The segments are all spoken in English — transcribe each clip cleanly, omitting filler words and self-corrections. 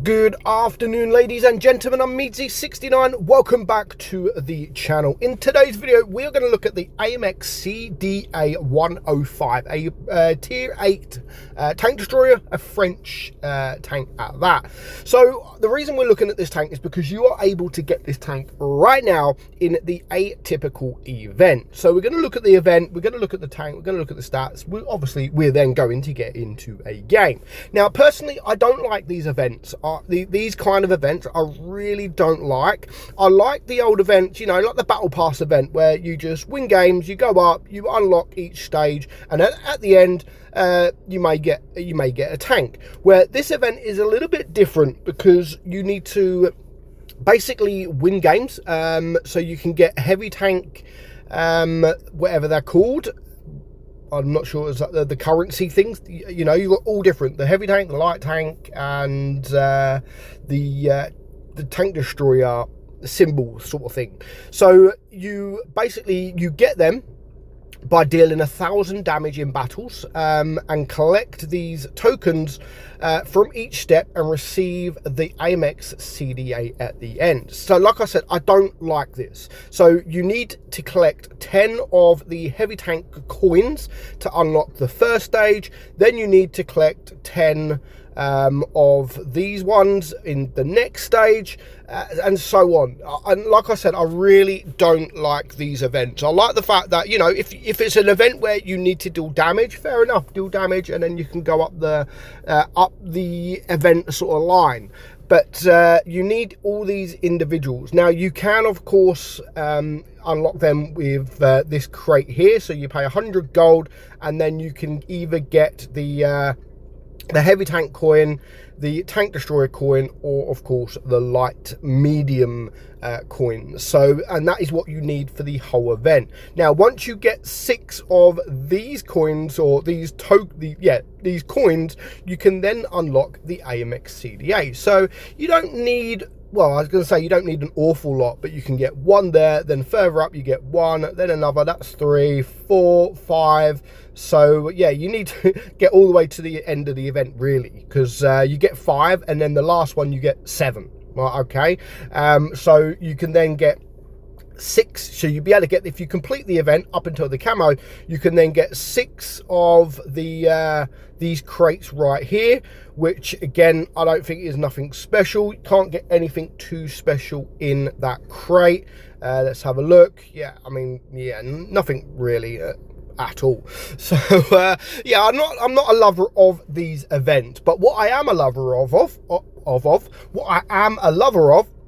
Good afternoon, ladies and gentlemen. I'm meadsyreplays. Welcome back to the channel. In today's video, we are going to look at the AMX CDA 105, a tier 8 tank destroyer, a French tank at that. So the reason we're looking at this tank is because you are able to get this tank right now in the atypical event. So we're going to look at the event, we're going to look at the tank, we're going to look at the stats. We're then going to get into a game. Now, personally, I don't like these events. These kind of events I really don't like. I like the old events, you know, like the battle pass event, where you just win games, you go up, you unlock each stage, and at the end you may get a tank. Where this event is a little bit different because you need to basically win games, so you can get heavy tank, whatever they're called. I'm not sure it's like the currency things. You know, you've got all different: the heavy tank, the light tank, and the tank destroyer symbol sort of thing. So you get them by dealing 1,000 damage in battles, and collect these tokens from each step and receive the AMX CDA at the end. So like I said, I don't like this. So you need to collect 10 of the heavy tank coins to unlock the first stage. Then you need to collect 10 of these ones in the next stage, and so on. And like I said, I really don't like these events. I like the fact that, you know, if it's an event where you need to deal damage, fair enough, deal damage, and then you can go up the event sort of line. But you need all these individuals. Now, you can, of course, unlock them with this crate here. So you pay 100 gold, and then you can either get the heavy tank coin, the tank destroyer coin, or of course the light medium coin. So, and that is what you need for the whole event. Now, once you get 6 of these coins, or these coins, you can then unlock the AMX CDA. So you don't need, well, I was going to say you don't need an awful lot, but you can get 1 there, then further up you get 1, then another, that's 3, 4, 5. So yeah, you need to get all the way to the end of the event, really, because you get 5, and then the last one you get 7. Right, okay. So you can then get 6, so you'll be able to get, if you complete the event up until the camo, you can then get 6 of the these crates right here, which again, I don't think is nothing special. You can't get anything too special in that crate. Let's have a look. Yeah, I mean, yeah, nothing really at all. So yeah, I'm not a lover of these events, but what I am a lover of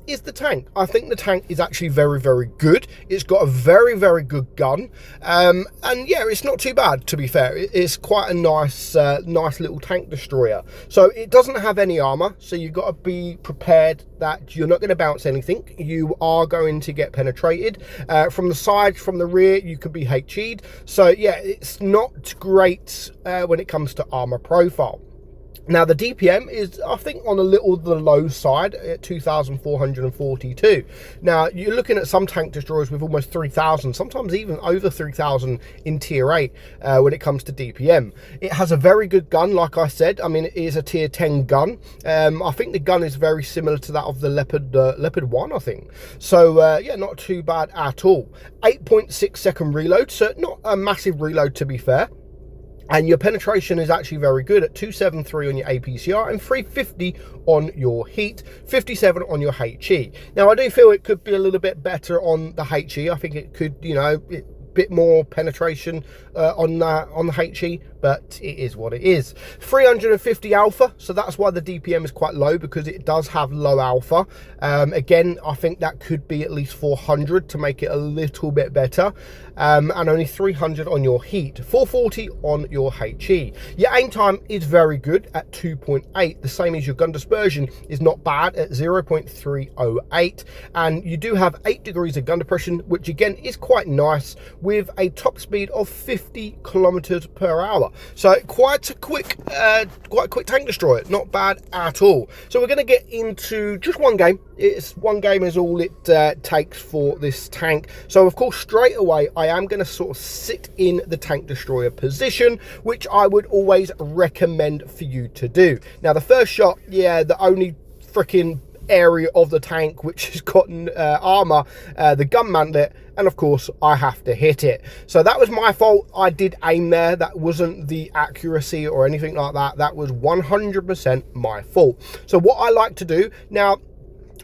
is the tank. I think the tank is actually very, very good. It's got a very, very good gun, and yeah, it's not too bad, to be fair. It's quite a nice little tank destroyer. So it doesn't have any armor, so you've got to be prepared that you're not going to bounce anything. You are going to get penetrated from the side, from the rear. You could be HE'd. So yeah, it's not great when it comes to armor profile. Now, the DPM is, I think, on a little the low side at 2,442. Now, you're looking at some tank destroyers with almost 3,000, sometimes even over 3,000 in tier 8 when it comes to DPM. It has a very good gun, like I said. I mean, it is a tier 10 gun. I think the gun is very similar to that of the Leopard 1, I think. So, yeah, not too bad at all. 8.6 second reload, so not a massive reload, to be fair. And your penetration is actually very good at 273 on your APCR and 350 on your heat, 57 on your HE. Now, I do feel it could be a little bit better on the HE. I think it could, you know, bit more penetration on the HE, but it is what it is. 350 alpha, so that's why the DPM is quite low, because it does have low alpha. Again, I think that could be at least 400 to make it a little bit better, and only 300 on your heat, 440 on your HE. Your aim time is very good at 2.8, the same as your gun dispersion is not bad at 0.308, and you do have 8 degrees of gun depression, which again is quite nice, with a top speed of 50 kilometers per hour. So quite a quick tank destroyer, not bad at all. So we're going to get into just one game. It's one game is all it takes for this tank. So of course, straight away, I am going to sort of sit in the tank destroyer position, which I would always recommend for you to do. Now, the first shot, yeah, the only freaking area of the tank which has got armor, the gun mantlet, and of course I have to hit it. So that was my fault. I did aim there. That wasn't the accuracy or anything like that. That was 100% my fault. So what I like to do now,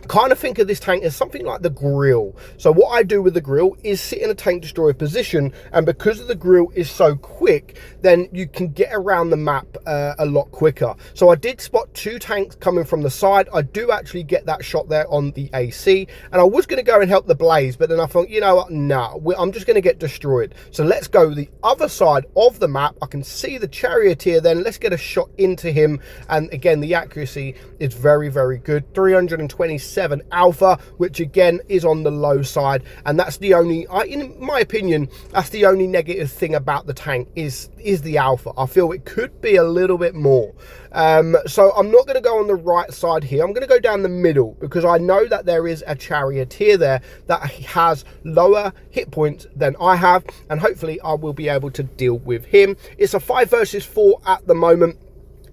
kind of think of this tank as something like the grill. So what I do with the grill is sit in a tank destroyer position, and because the grill is so quick, then you can get around the map a lot quicker. So I did spot 2 tanks coming from the side. I do actually get that shot there on the AC, and I was going to go and help the Blaze, but then I thought, you know what, nah, I'm just going to get destroyed. So let's go the other side of the map. I can see the charioteer then. Let's get a shot into him, and again, the accuracy is very, very good. 327 alpha, which again is on the low side, and that's the only, in my opinion, that's the only negative thing about the tank is the alpha. I feel it could be a little bit more. So I'm not going to go on the right side here. I'm going to go down the middle, because I know that there is a charioteer there that has lower hit points than I have, and hopefully I will be able to deal with him. It's a 5 versus 4 at the moment.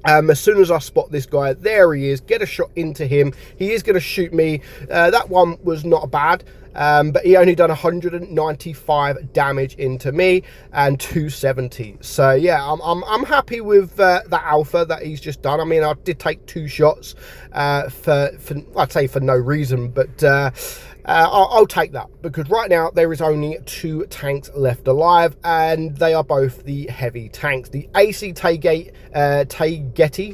As soon as I spot this guy, there he is, get a shot into him. He is going to shoot me. That one was not bad, but he only done 195 damage into me and 270. So yeah, I'm happy with that alpha that he's just done. I mean, I did take 2 shots for I'd say for no reason, but I'll take that, because right now there is only 2 tanks left alive, and they are both the heavy tanks, the AC Taygeti,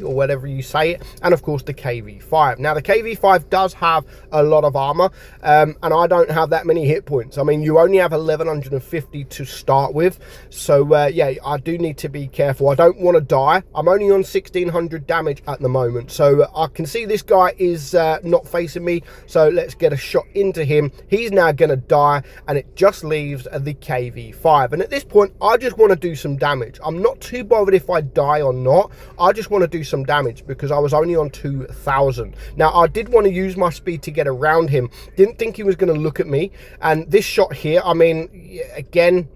or whatever you say it, and of course the KV5. Now the KV5 does have a lot of armor, and I don't have that many hit points. I mean, you only have 1150 to start with, so yeah, I do need to be careful. I don't want to die. I'm only on 1600 damage at the moment, so I can see this guy is not facing me, so let's get a shot into him. He's now going to die, and it just leaves the KV5, and at this point I just want to do some damage. I'm not too bothered if I die or not. I just want to do some damage, because I was only on 2000. Now I did want to use my speed to get around him. Didn't think he was going to look at me, and this shot here, I mean, again,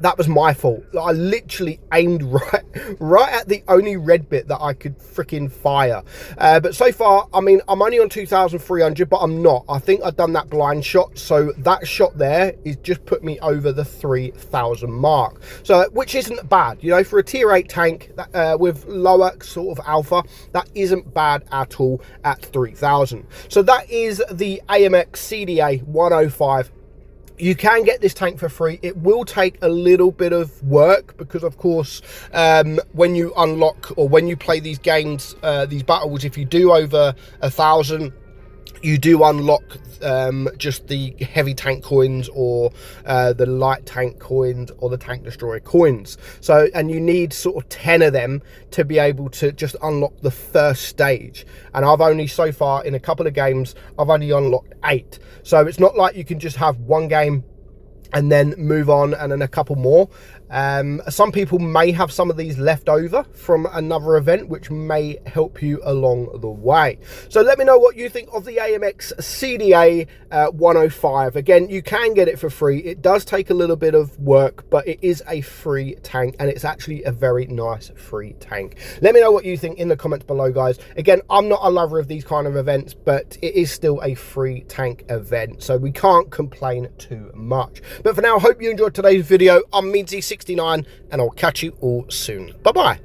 that was my fault. I literally aimed right at the only red bit that I could freaking fire. But so far, I mean, I'm only on 2,300, but I'm not. I think I've done that blind shot, so that shot there is just put me over the 3,000 mark. So, which isn't bad, you know, for a tier 8 tank that, with lower sort of alpha, that isn't bad at all at 3,000. So that is the AMX CDA 105. You can get this tank for free. It will take a little bit of work, because of course when you unlock, or when you play these games, these battles, if you do over 1,000, you do unlock just the heavy tank coins, or the light tank coins, or the tank destroyer coins. So, and you need sort of 10 of them to be able to just unlock the first stage, and I've only, so far in a couple of games, I've only unlocked 8. So it's not like you can just have one game and then move on and then a couple more. Some people may have some of these left over from another event, which may help you along the way. So let me know what you think of the AMX CDA 105. Again, you can get it for free. It does take a little bit of work, but it is a free tank, and it's actually a very nice free tank. Let me know what you think in the comments below, guys. Again, I'm not a lover of these kind of events, but it is still a free tank event, so we can't complain too much. But for now, I hope you enjoyed today's video. I'm meadsy69, and I'll catch you all soon. Bye-bye.